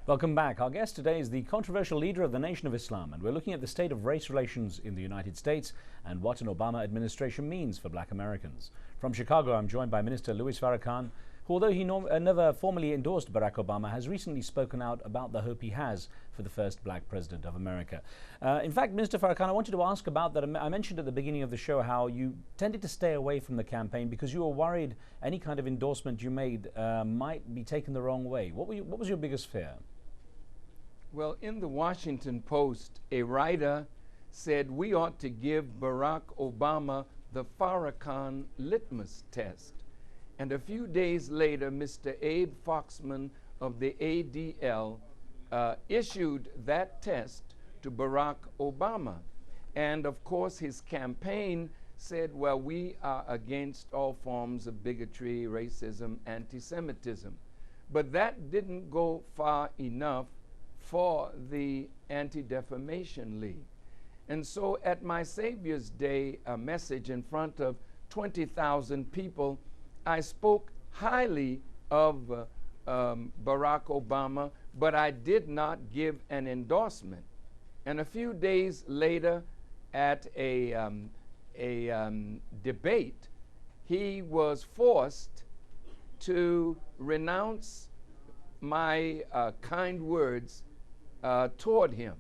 Welcome back. Our guest today is the controversial leader of the Nation of Islam, and we're looking at the state of race relations in the United States and what an Obama administration means for black Americans. From Chicago, I'm joined by Minister Louis Farrakhan, who, although he never formally endorsed Barack Obama, has recently spoken out about the hope he has for the first black president of America. In fact, Minister Farrakhan, I wanted to ask about that. I mentioned at the beginning of the show how you tended to stay away from the campaign because you were worried any kind of endorsement you made might be taken the wrong way. What was your biggest fear? Well, in the Washington Post, a writer said we ought to give Barack Obama the Farrakhan litmus test. And a few days later, Mr. Abe Foxman of the ADL issued that test to Barack Obama. And of course, his campaign said, well, we are against all forms of bigotry, racism, anti-Semitism. But that didn't go far enough for the Anti-Defamation League. And so at my Savior's Day message in front of 20,000 people, I spoke highly of Barack Obama, but I did not give an endorsement. And a few days later at a debate, he was forced to renounce my kind words toward him.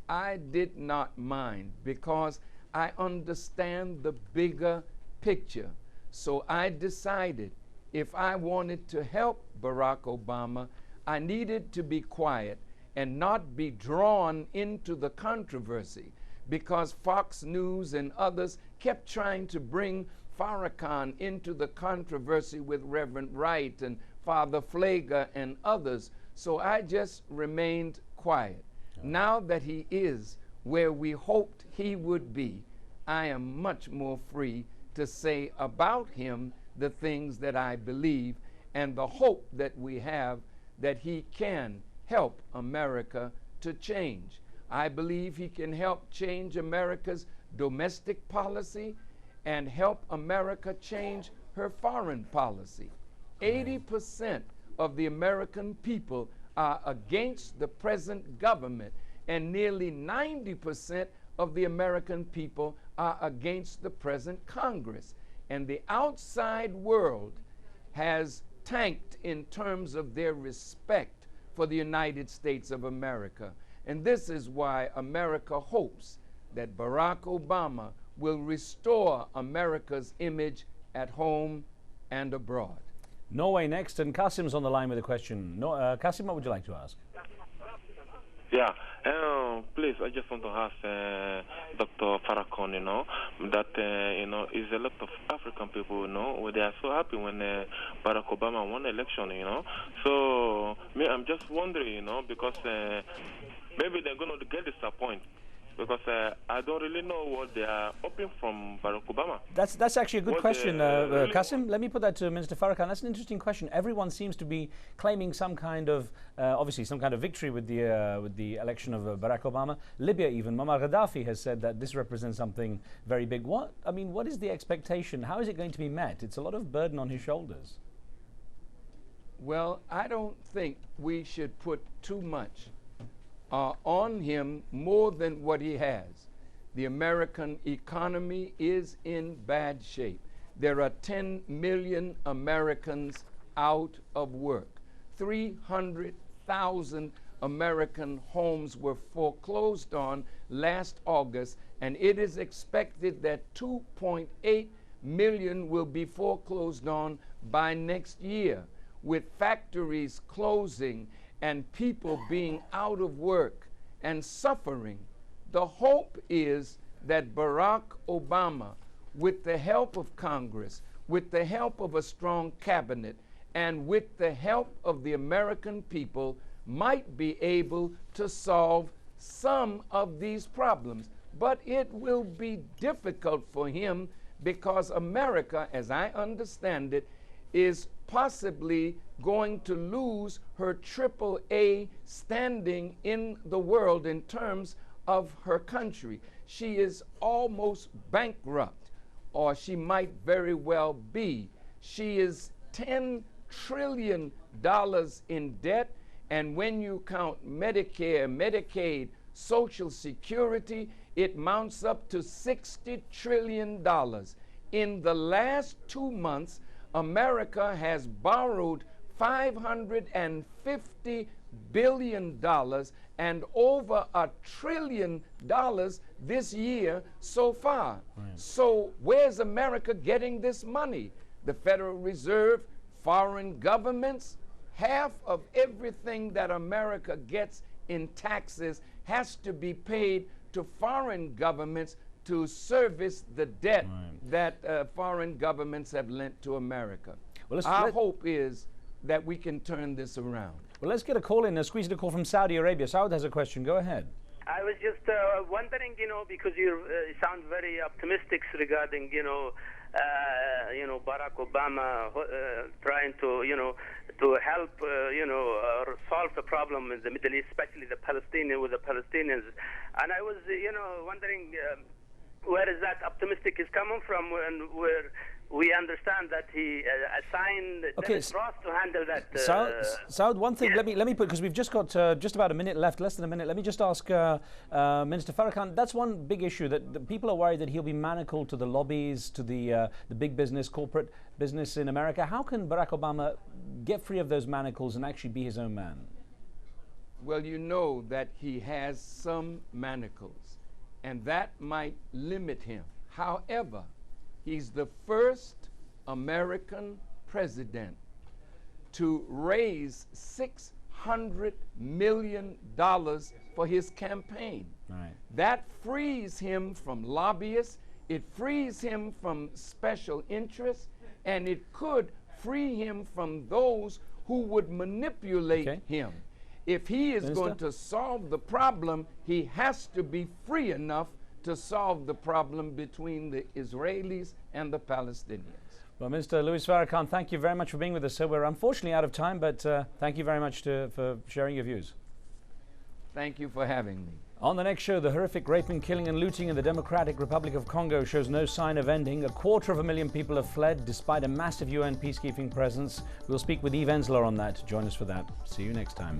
I did not mind because I understand the bigger picture. So I decided if I wanted to help Barack Obama, I needed to be quiet and not be drawn into the controversy, because Fox News and others kept trying to bring Farrakhan into the controversy with Reverend Wright and Father Flager and others. So I just remained quiet. Now that he is where we hoped he would be, I am much more free to say about him the things that I believe and the hope that we have that he can help America to change. I believe he can help change America's domestic policy and help America change her foreign policy. 80% of the American people are against the present government, and nearly 90% of the American people are against the present Congress. And the outside world has tanked in terms of their respect for the United States of America. And this is why America hopes that Barack Obama will restore America's image at home and abroad. Norway next, and Kasim's on the line with a question. Kasim, what would you like to ask? Yeah, please, I just want to ask Dr. Farrakhan, that, is a lot of African people, where they are so happy when Barack Obama won the election, So, me, I'm just wondering, because maybe they're going to get disappointed. Because I don't really know what they are hoping from Barack Obama. That's actually a good question, really Kasim. Let me put that to Minister Farrakhan. That's an interesting question. Everyone seems to be claiming some kind of, obviously, some kind of victory with the election of Barack Obama. Libya, even Muammar Gaddafi has said that this represents something very big. What is the expectation? How is it going to be met? It's a lot of burden on his shoulders. Well, I don't think we should put too much on him more than what he has. The American economy is in bad shape. There are 10 million Americans out of work. 300,000 American homes were foreclosed on last August, and it is expected that 2.8 million will be foreclosed on by next year, with factories closing and people being out of work and suffering. The hope is that Barack Obama, with the help of Congress, with the help of a strong cabinet, and with the help of the American people, might be able to solve some of these problems. But it will be difficult for him because America, as I understand it, is possibly going to lose her AAA standing in the world in terms of her country. She is almost bankrupt, or she might very well be. She is $10 trillion in debt, And when you count Medicare, Medicaid, Social Security, it mounts up to $60 trillion. In the last 2 months, America has borrowed $550 billion and over $1 trillion this year so far. Right. So where's America getting this money? The Federal Reserve, foreign governments. Half of everything that America gets in taxes has to be paid to foreign governments to service the debt that foreign governments have lent to America. Well, our hope is that we can turn this around. Well, let's get a call in. Squeeze a call from Saudi Arabia. Saud has a question. Go ahead. I was just wondering, because you sound very optimistic regarding, Barack Obama trying to, to help, solve the problem in the Middle East, especially the Palestinians with the Palestinians. And I was, wondering where is that optimistic is coming from, and where we understand that he assigned Dennis Ross to handle that. Saud, one thing, yes. let me put, because we've just got just about a minute left, less than a minute. Let me just ask Minister Farrakhan. That's one big issue, that people are worried that he'll be manacled to the lobbies, to the big business, corporate business in America. How can Barack Obama get free of those manacles and actually be his own man? Well, you know that he has some manacles, and that might limit him. However, he's the first American president to raise $600 million for his campaign. Right. That frees him from lobbyists, it frees him from special interests, and it could free him from those who would manipulate him. If he is going to solve the problem, he has to be free enough to solve the problem between the Israelis and the Palestinians. Well, Minister Louis Farrakhan, thank you very much for being with us. So we're unfortunately out of time, but thank you very much for sharing your views. Thank you for having me. On the next show, the horrific raping, killing and looting in the Democratic Republic of Congo shows no sign of ending. 250,000 people have fled despite a massive UN peacekeeping presence. We'll speak with Eve Ensler on that. Join us for that. See you next time.